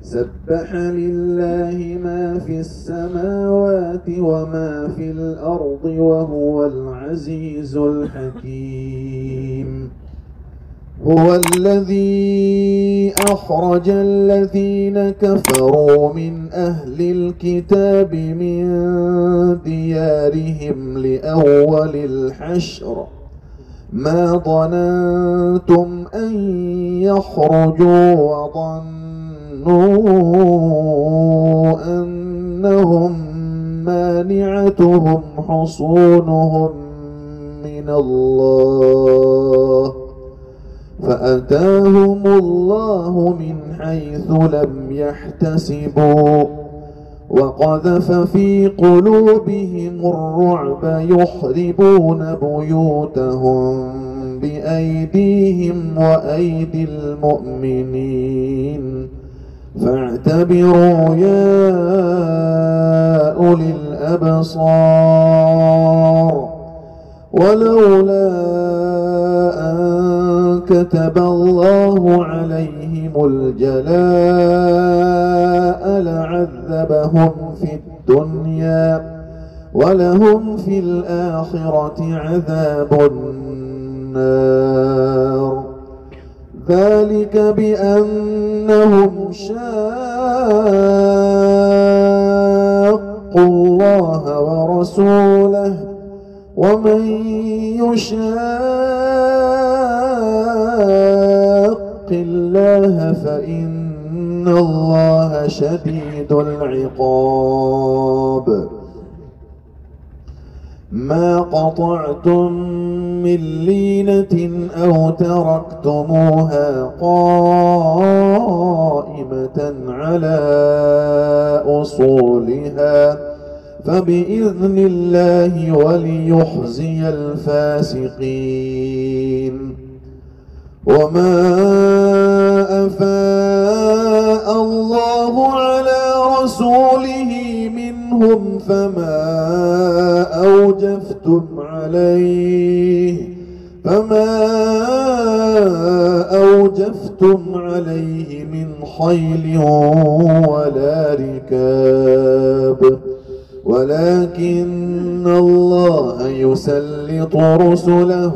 سبح لله ما في السماوات وما في الأرض وهو العزيز الحكيم. هو الذي أخرج الذين كفروا من أهل الكتاب من ديارهم لأول الحشر ما ظننتم أن يخرجوا وظنوا أنهم مانعتهم حصونهم من الله فأتاهم الله من حيث لم يحتسبوا وقذف في قلوبهم الرعب يخربون بيوتهم بأيديهم وأيدي المؤمنين فاعتبروا يا أولي الأبصار. ولولا أن كتب الله عليهم الجلاء لعذبهم في الدنيا ولهم في الآخرة عذاب النار. ذلك بأنهم شاقوا الله ورسوله ومن يشاق الله فإن الله شديد العقاب. ما قطعتم من لينة أو تركتموها قائمة على أصولها فبإذن الله وليخزي الفاسقين. وما أفاء الله على رسوله منهم فما أوجفتم عليه من خيل ولا ركاب ولكن الله يسلط رسله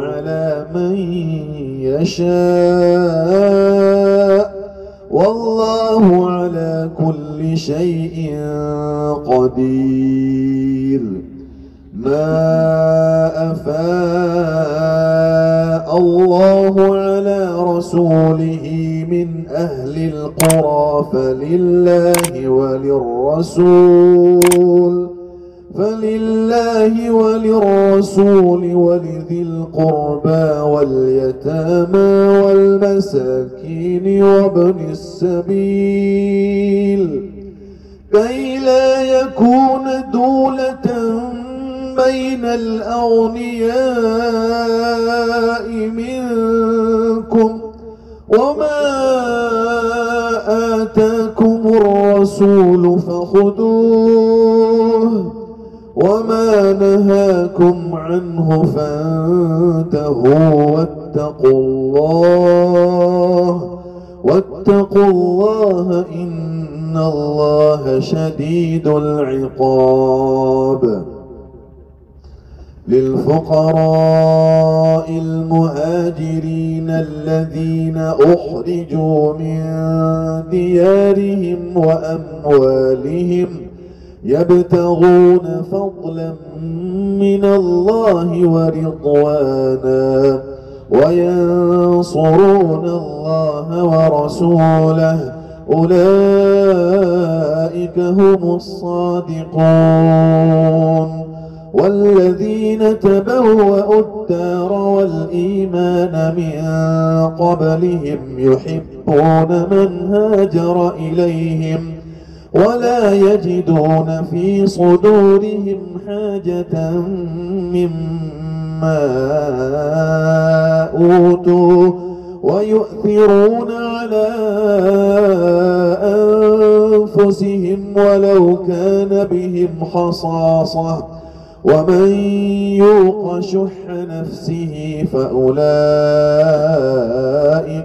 على من يشاء والله على كل شيء قدير. ما أفاء الله على رسوله من أهل القرى فلله وللرسول ولذي القربى واليتامى والمساكين وابن السبيل كي لا يكون دولة بين الأغنياء منكم وما آتاكم الرسول فخذوه وما نهاكم عنه فانتهوا واتقوا الله إن الله شديد العقاب. للفقراء المهاجرين الذين أخرجوا من ديارهم وأموالهم يبتغون فضلا من الله ورضوانا وينصرون الله ورسوله أولئك هم الصادقون. والذين تبوأوا الدار والإيمان من قبلهم يحبون من هاجر إليهم ولا يجدون في صدورهم حاجة مما أوتوا ويؤثرون على أنفسهم ولو كان بهم خصاصة ومن يوق شح نفسه فأولئك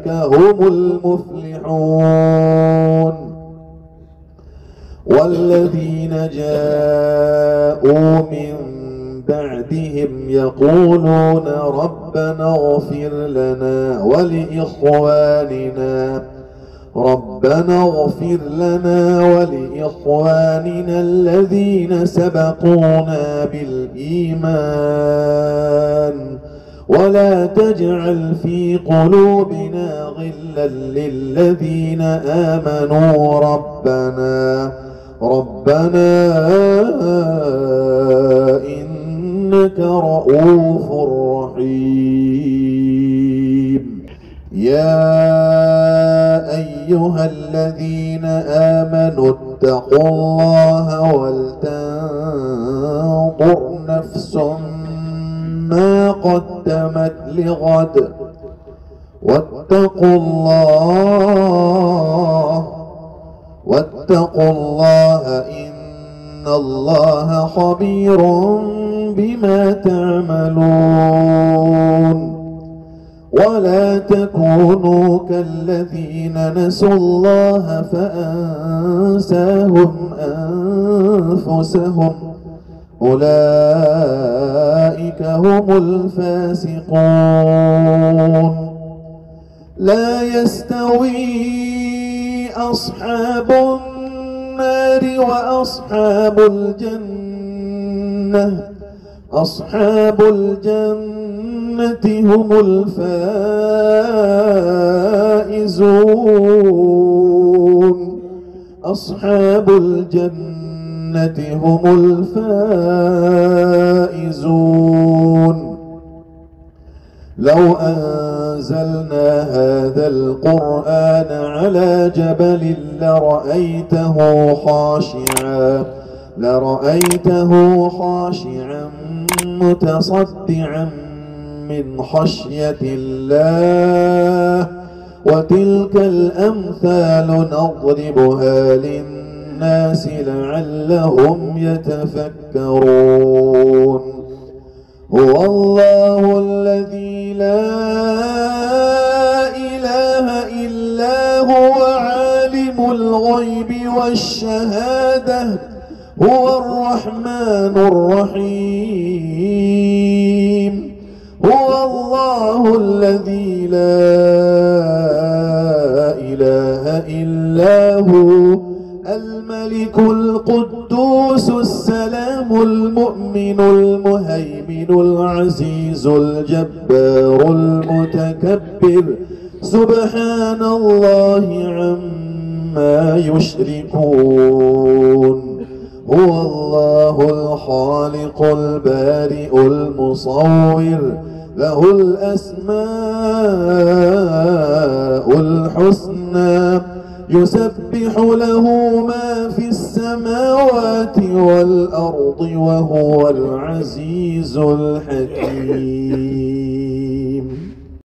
هم المفلحون. والذين جاءوا من بعدهم يقولون ربنا اغفر لنا ولإخواننا الذين سبقونا بالإيمان ولا تجعل في قلوبنا غلا للذين آمنوا ربنا إنك رؤوف رحيم. يا أيها الذين آمنوا اتقوا الله ولتنظر نفس ما قدمت لغد واتقوا الله إن الله خبير بما تعملون. ولا تكونوا كالذين نسوا الله فأنساهم أنفسهم أولئك هم الفاسقون. لا يستوي أصحاب النار وأصحاب الجنة أصحاب الجنة هم الفائزون. أصحاب الجنة هم الفائزون. لو أنزلنا هذا القرآن على جبل لرأيته خاشعا متصدعا من خشية الله. وتلك الأمثال نضربها للناس لعلهم يتفكرون. هو الله الذي لا إله إلا هو عالم الغيب والشهادة هو الرحمن الرحيم. هو الله الذي لا إله إلا هو الملك القدوس السلام المؤمن المهيمن العزيز الجبار المتكبر سبحان الله عما يشركون. هو الله الخالق البارئ المصور له الأسماء الحسنى يسبح له ما في السماوات والأرض وهو العزيز الحكيم.